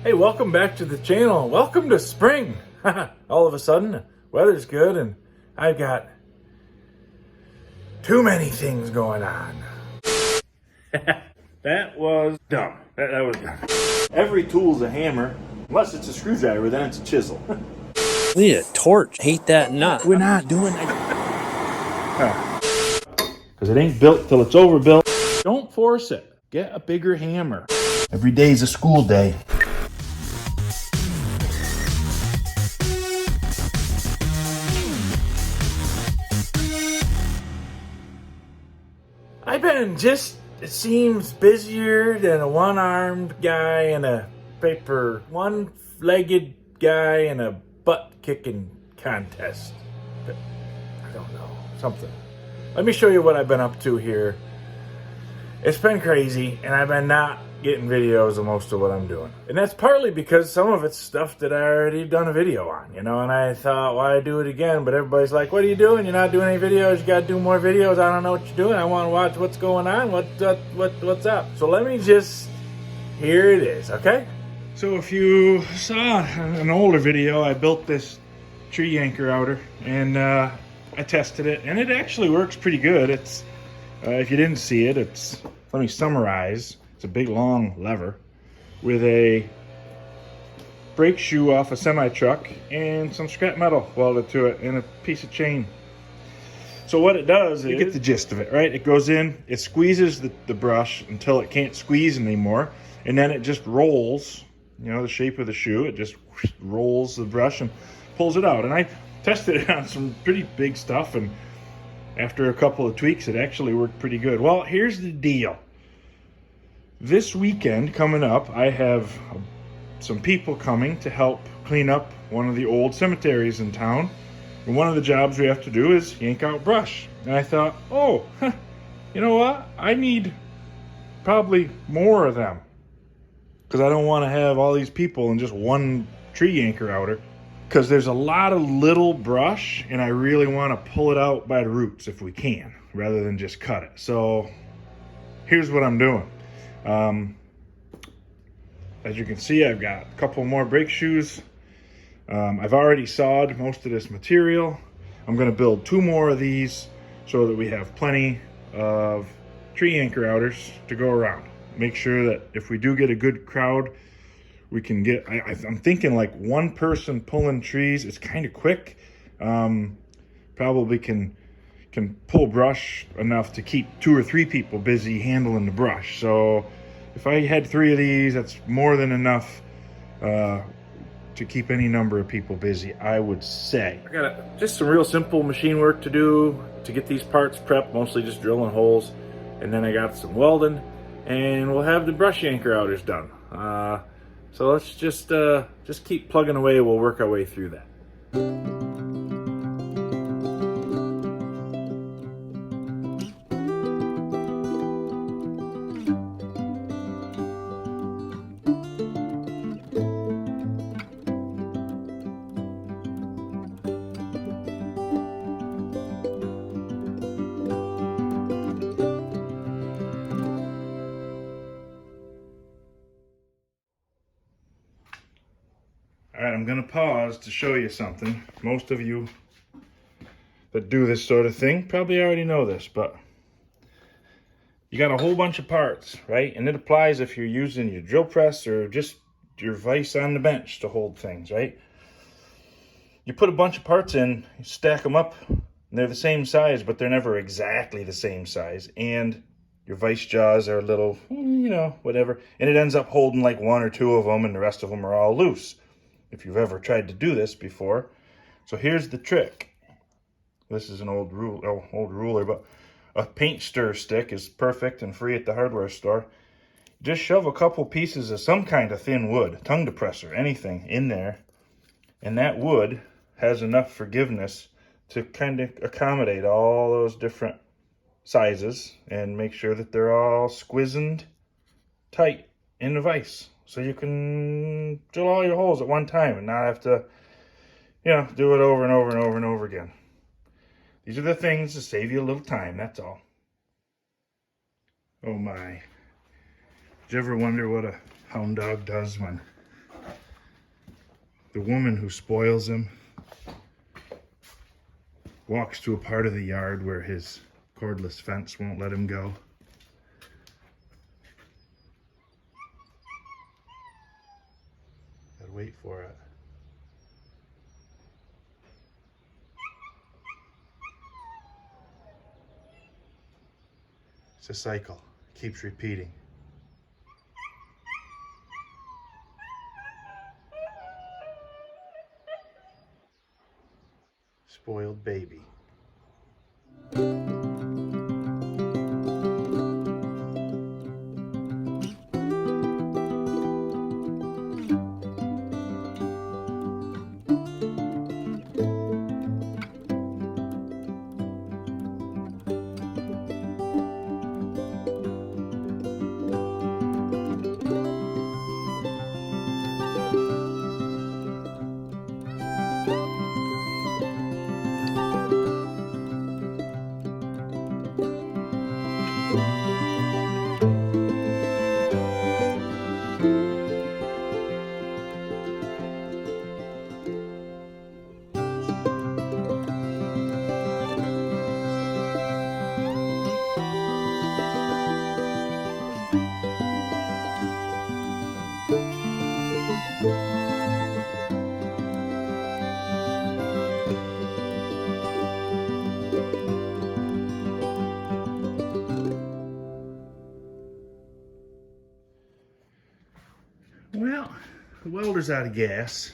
Hey, welcome back to the channel. Welcome to spring. All of a sudden, the weather's good and I've got too many things going on. That was dumb. That was dumb. Every tool's a hammer, unless it's a screwdriver, then it's a chisel. We need a torch. Hate that nut. We're not doing that. Because it ain't built till it's overbuilt. Don't force it. Get a bigger hammer. Every day's a school day. I've been just, it seems, busier than a one-armed guy in a one-legged guy in a butt-kicking contest. But I don't know, something. Let me show you what I've been up to here. It's been crazy, and I've been not getting videos of most of what I'm doing. And that's partly because some of it's stuff that I already done a video on, you know, and I thought, why do it again? But everybody's like, what are you doing? You're not doing any videos. You gotta do more videos. I don't know what you're doing. I want to watch what's going on. What's up? So let me just, here it is, okay? So if you saw an older video, I built this tree anchor outer, and I tested it, and it actually works pretty good. It's, if you didn't see it, it's, let me summarize. It's a big long lever with a brake shoe off a semi-truck and some scrap metal welded to it and a piece of chain. So what it does is, you get the gist of it, right? It goes in, it squeezes the brush until it can't squeeze anymore, and then it just rolls, you know, the shape of the shoe, it just rolls the brush and pulls it out. And I tested it on some pretty big stuff, and after a couple of tweaks, it actually worked pretty good. Well, here's the deal. This weekend coming up, I have some people coming to help clean up one of the old cemeteries in town. And one of the jobs we have to do is yank out brush. And I thought, oh, you know what? I need probably more of them, because I don't want to have all these people in just one tree yanker outer, because there's a lot of little brush and I really want to pull it out by the roots if we can, rather than just cut it. So here's what I'm doing. As you can see, I've got a couple more brake shoes. I've already sawed most of this material. I'm going to build 2 more of these so that we have plenty of tree anchor outers to go around. Make sure that if we do get a good crowd, we can get, I'm thinking like one person pulling trees. It's kind of quick. Probably can pull brush enough to keep 2 or 3 people busy handling the brush. So if I had 3 of these, that's more than enough to keep any number of people busy, I would say. I got just some real simple machine work to do to get these parts prepped, mostly just drilling holes. And then I got some welding, and we'll have the brush anchor outers done. So let's just keep plugging away. We'll work our way through that. All right, I'm gonna pause to show you something. Most of you that do this sort of thing probably already know this, but you got a whole bunch of parts, right? And it applies if you're using your drill press or just your vise on the bench to hold things, right? You put a bunch of parts in, you stack them up, and they're the same size, but they're never exactly the same size. And your vise jaws are a little, you know, whatever. And it ends up holding like 1 or 2 of them, and the rest of them are all loose, if you've ever tried to do this before. So here's the trick. This is an old ruler, but a paint stir stick is perfect and free at the hardware store. Just shove a couple pieces of some kind of thin wood, tongue depressor, anything in there, and that wood has enough forgiveness to kind of accommodate all those different sizes and make sure that they're all squizened tight in the vise. So you can drill all your holes at one time and not have to, you know, do it over and over and over and over again. These are the things to save you a little time, that's all. Oh my. Did you ever wonder what a hound dog does when The woman who spoils him walks to a part of the yard where his cordless fence won't let him go. Gotta wait for it. It's a cycle. It keeps repeating. Spoiled baby. Well, the welder's out of gas,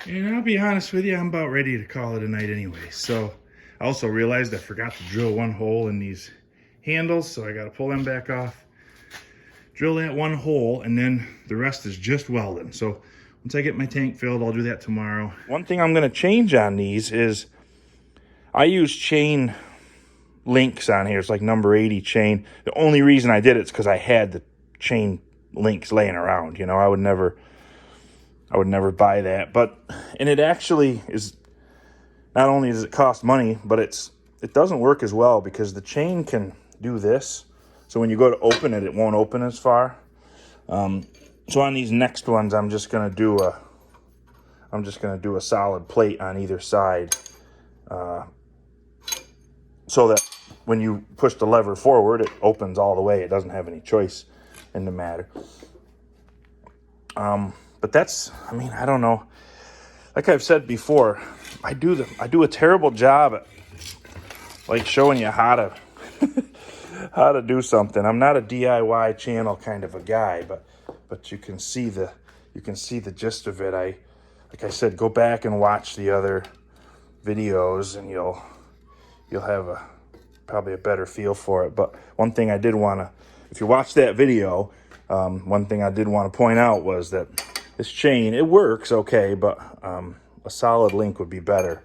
and I'll be honest with you, I'm about ready to call it a night anyway. So I also realized I forgot to drill one hole in these handles, so I got to pull them back off, drill that one hole, and then the rest is just welding. So once I get my tank filled, I'll do that tomorrow. One thing I'm going to change on these is I use chain links on here. It's like number 80 chain. The only reason I did it is because I had the chain links laying around. You know, I would never buy that. And it actually is, not only does it cost money, but it doesn't work as well because the chain can do this. So when you go to open it, it won't open as far. So on these next ones, I'm just gonna do a solid plate on either side, so that when you push the lever forward, it opens all the way. It doesn't have any choice in the matter. But that's, I mean, I don't know. Like I've said before, I do a terrible job at like showing you how to how to do something. I'm not a DIY channel kind of a guy, but you can see the gist of it. Like I said, go back and watch the other videos, and you'll have probably a better feel for it. But one thing I did want to, if you watch that video, one thing I did want to point out was that this chain, it works okay, but a solid link would be better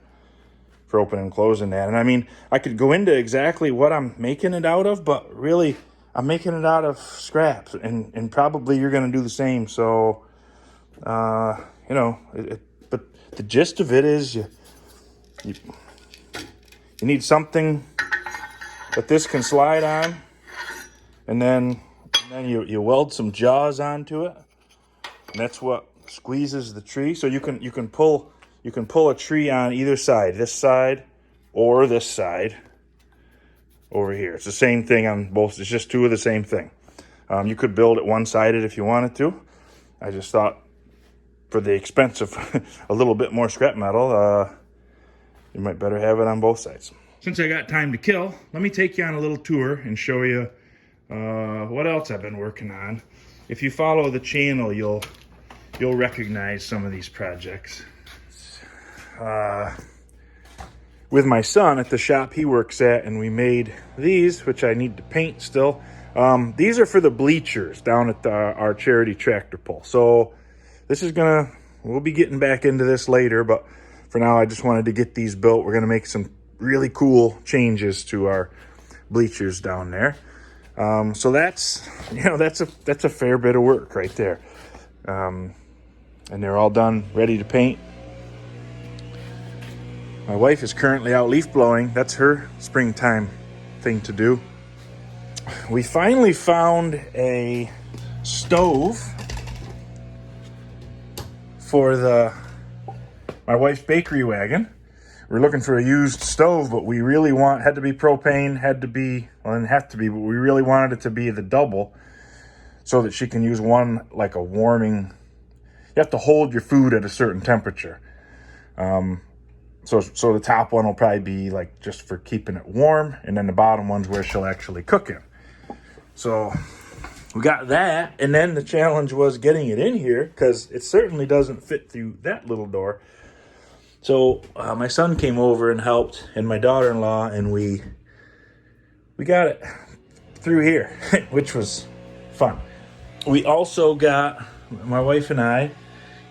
for opening and closing that. And I mean, I could go into exactly what I'm making it out of, but really, I'm making it out of scraps, and probably you're going to do the same. So, you know, but the gist of it is you need something that this can slide on, and then you weld some jaws onto it, and that's what squeezes the tree. So you can pull a tree on either side, this side or this side over here. It's the same thing on both. It's just two of the same thing. You could build it one-sided if you wanted to. I just thought for the expense of a little bit more scrap metal, you might better have it on both sides. Since I got time to kill, let me take you on a little tour and show you what else I've been working on. If you follow the channel, you'll recognize some of these projects. With my son at the shop he works at, and we made these, which I need to paint still. These are for the bleachers down at our charity tractor pull. So this is we'll be getting back into this later, but for now I just wanted to get these built. We're gonna make some really cool changes to our bleachers down there. So that's a fair bit of work right there. And they're all done, ready to paint. My wife is currently out leaf blowing. That's her springtime thing to do. We finally found a stove for the my wife's bakery wagon. We're looking for a used stove, but we really had to be propane, didn't have to be, but we really wanted it to be the double so that she can use one like a warming. You have to hold your food at a certain temperature. So the top one will probably be like just for keeping it warm, and then the bottom one's where she'll actually cook in. So we got that, and then the challenge was getting it in here because it certainly doesn't fit through that little door. So my son came over and helped, and my daughter-in-law, and we got it through here, which was fun. We also got, my wife and I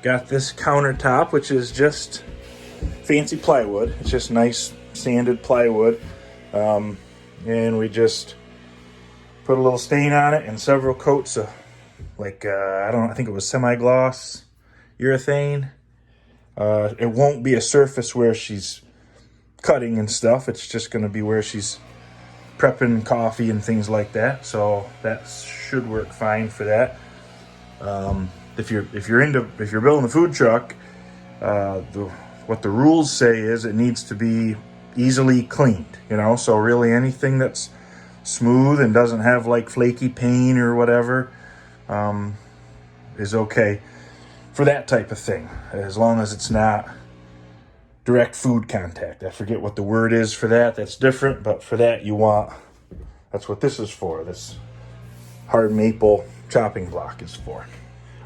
got this countertop, which is just fancy plywood. It's just nice sanded plywood, and we just put a little stain on it and several coats of I think it was semi-gloss urethane. It won't be a surface where she's cutting and stuff. It's just going to be where she's prepping coffee and things like that. So that should work fine for that. If you're building a food truck, what the rules say is it needs to be easily cleaned. So really anything that's smooth and doesn't have like flaky paint or whatever is okay for that type of thing, as long as it's not direct food contact. I forget what the word is for that. That's different, but for that that's what this is for. This hard maple chopping block is for.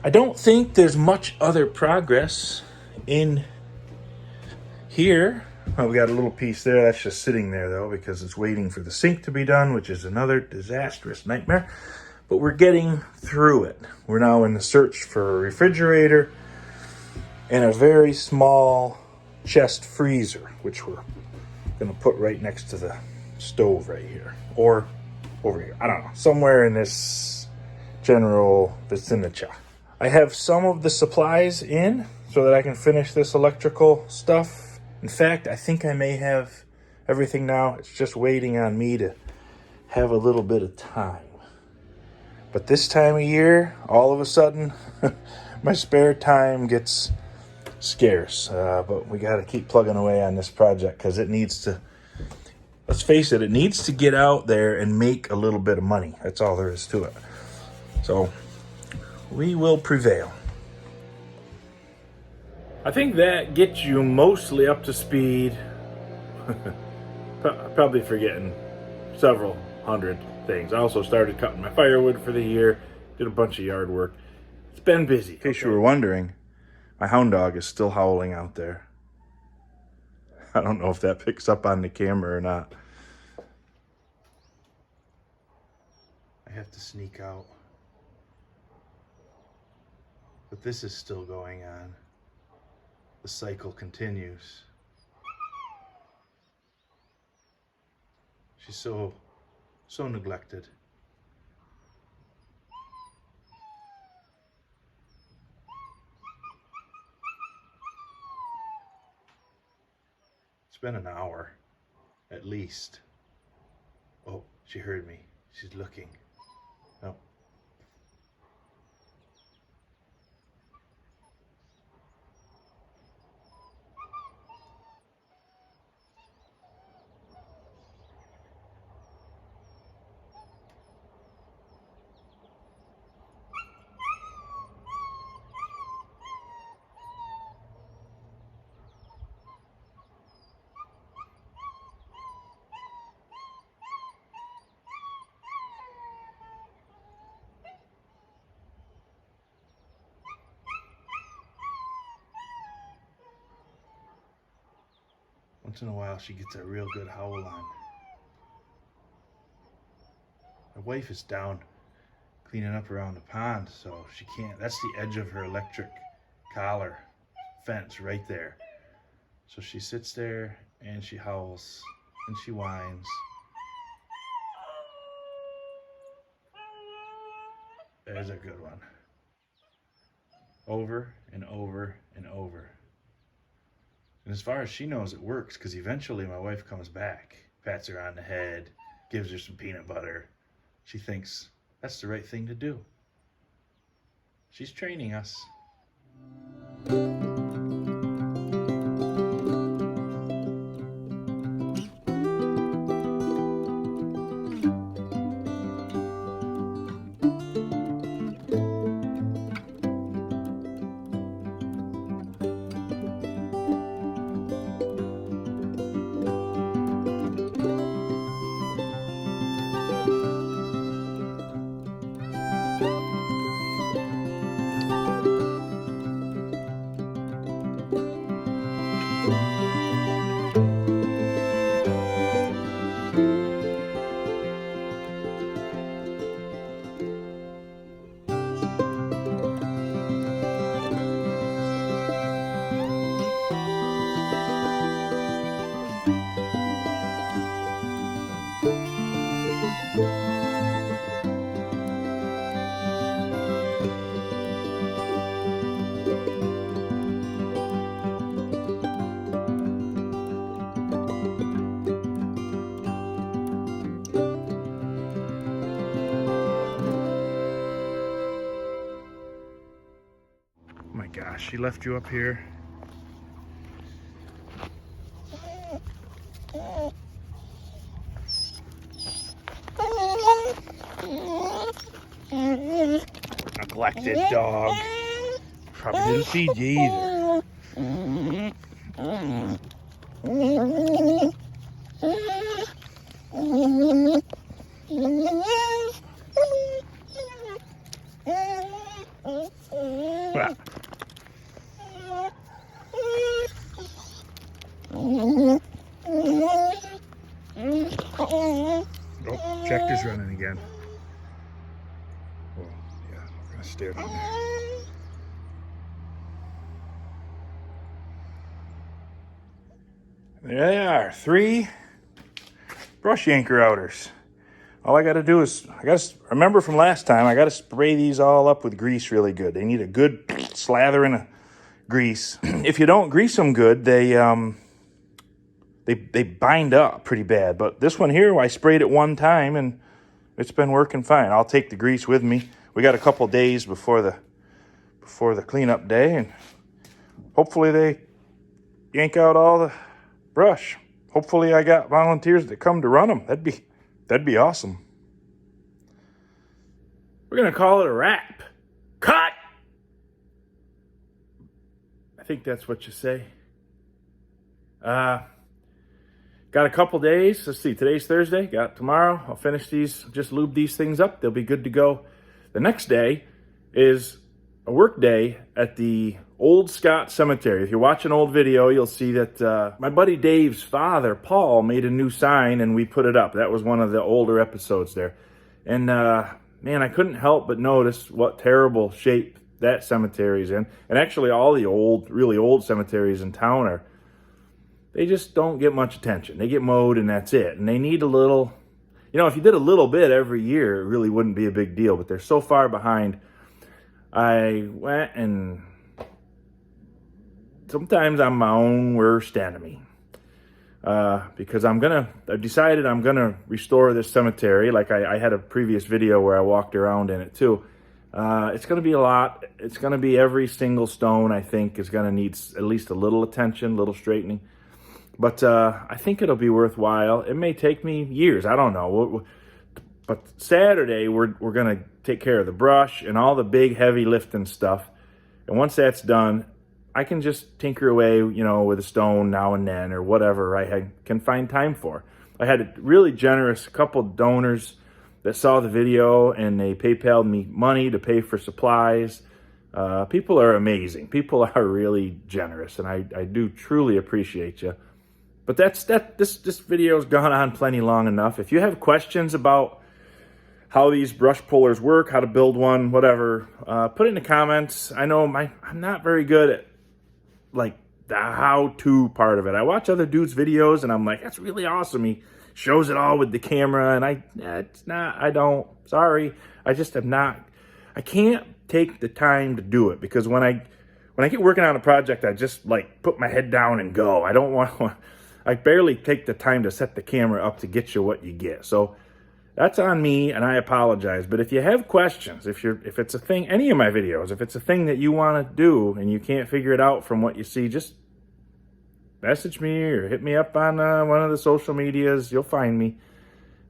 I don't think there's much other progress in here. Oh, we got a little piece there. That's just sitting there though because it's waiting for the sink to be done, which is another disastrous nightmare. But we're getting through it. We're now in the search for a refrigerator and a very small chest freezer, which we're going to put right next to the stove right here. Or over here. I don't know. Somewhere in this general vicinity. I have some of the supplies in so that I can finish this electrical stuff. In fact, I think I may have everything now. It's just waiting on me to have a little bit of time. But this time of year, all of a sudden, my spare time gets scarce. But we got to keep plugging away on this project because it needs to, let's face it, it needs to get out there and make a little bit of money. That's all there is to it. So we will prevail. I think that gets you mostly up to speed. Probably forgetting several hundred things. I also started cutting my firewood for the year, did a bunch of yard work. It's been busy. In case you were wondering, my hound dog is still howling out there. I don't know if that picks up on the camera or not. I have to sneak out. But this is still going on. The cycle continues. She's so neglected. It's been an hour, at least. Oh, she heard me. She's looking. Oh. Once in a while, she gets a real good howl on. My wife is down cleaning up around the pond, so she can't. That's the edge of her electric collar fence right there. So she sits there and she howls and she whines. There's a good one. Over and over and over. And as far as she knows, it works because eventually my wife comes back, pats her on the head, gives her some peanut butter. She thinks that's the right thing to do. She's training us. my gosh, she left you up here. Neglected dog. Probably didn't feed you either. Well. Oh, Chester's running again. Oh, yeah, I'm gonna stare down there. There they are, 3 brush yanker outers. All I gotta do is, remember from last time, I gotta spray these all up with grease really good. They need a good slathering of grease. If you don't grease them good, they bind up pretty bad. But this one here, I sprayed it one time and it's been working fine. I'll take the grease with me. We got a couple days before the cleanup day, and hopefully they yank out all the brush. Hopefully I got volunteers that come to run them. That'd be awesome. We're gonna call it a wrap. Cut! I think that's what you say. Got a couple days. Let's see, today's Thursday. Got tomorrow. I'll finish these, just lube these things up. They'll be good to go. The next day is a work day at the Old Scott Cemetery. If you're watching an old video, you'll see that my buddy Dave's father, Paul, made a new sign and we put it up. That was one of the older episodes there. And man, I couldn't help but notice what terrible shape that cemetery's in. And actually all the really old cemeteries in town they just don't get much attention. They get mowed and that's it. And they need a little, if you did a little bit every year, it really wouldn't be a big deal. But they're so far behind. I went and sometimes I'm my own worst enemy. Because I've decided I'm gonna restore this cemetery. Like I had a previous video where I walked around in it too. It's gonna be a lot. It's gonna be every single stone I think is gonna need at least a little attention, a little straightening. But I think it'll be worthwhile. It may take me years. I don't know. But Saturday, we're going to take care of the brush and all the big, heavy lifting stuff. And once that's done, I can just tinker away, with a stone now and then or whatever I can find time for. I had a really generous couple donors that saw the video and they PayPal'd me money to pay for supplies. People are amazing. People are really generous, and I do truly appreciate you. But this video's gone on plenty long enough. If you have questions about how these brush pullers work, how to build one, whatever, put it in the comments. I know I'm not very good at like the how-to part of it. I watch other dudes' videos and I'm like, that's really awesome. He shows it all with the camera, and I just am not. I can't take the time to do it because when I get working on a project, I just like put my head down and go. I don't want. I barely take the time to set the camera up to get you what you get. So that's on me, and I apologize. But if you have questions, if it's a thing, any of my videos, if it's a thing that you want to do and you can't figure it out from what you see, just message me or hit me up on one of the social medias. You'll find me.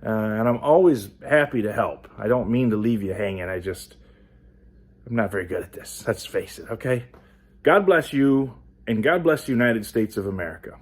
And I'm always happy to help. I don't mean to leave you hanging. I'm not very good at this. Let's face it, okay? God bless you, and God bless the United States of America.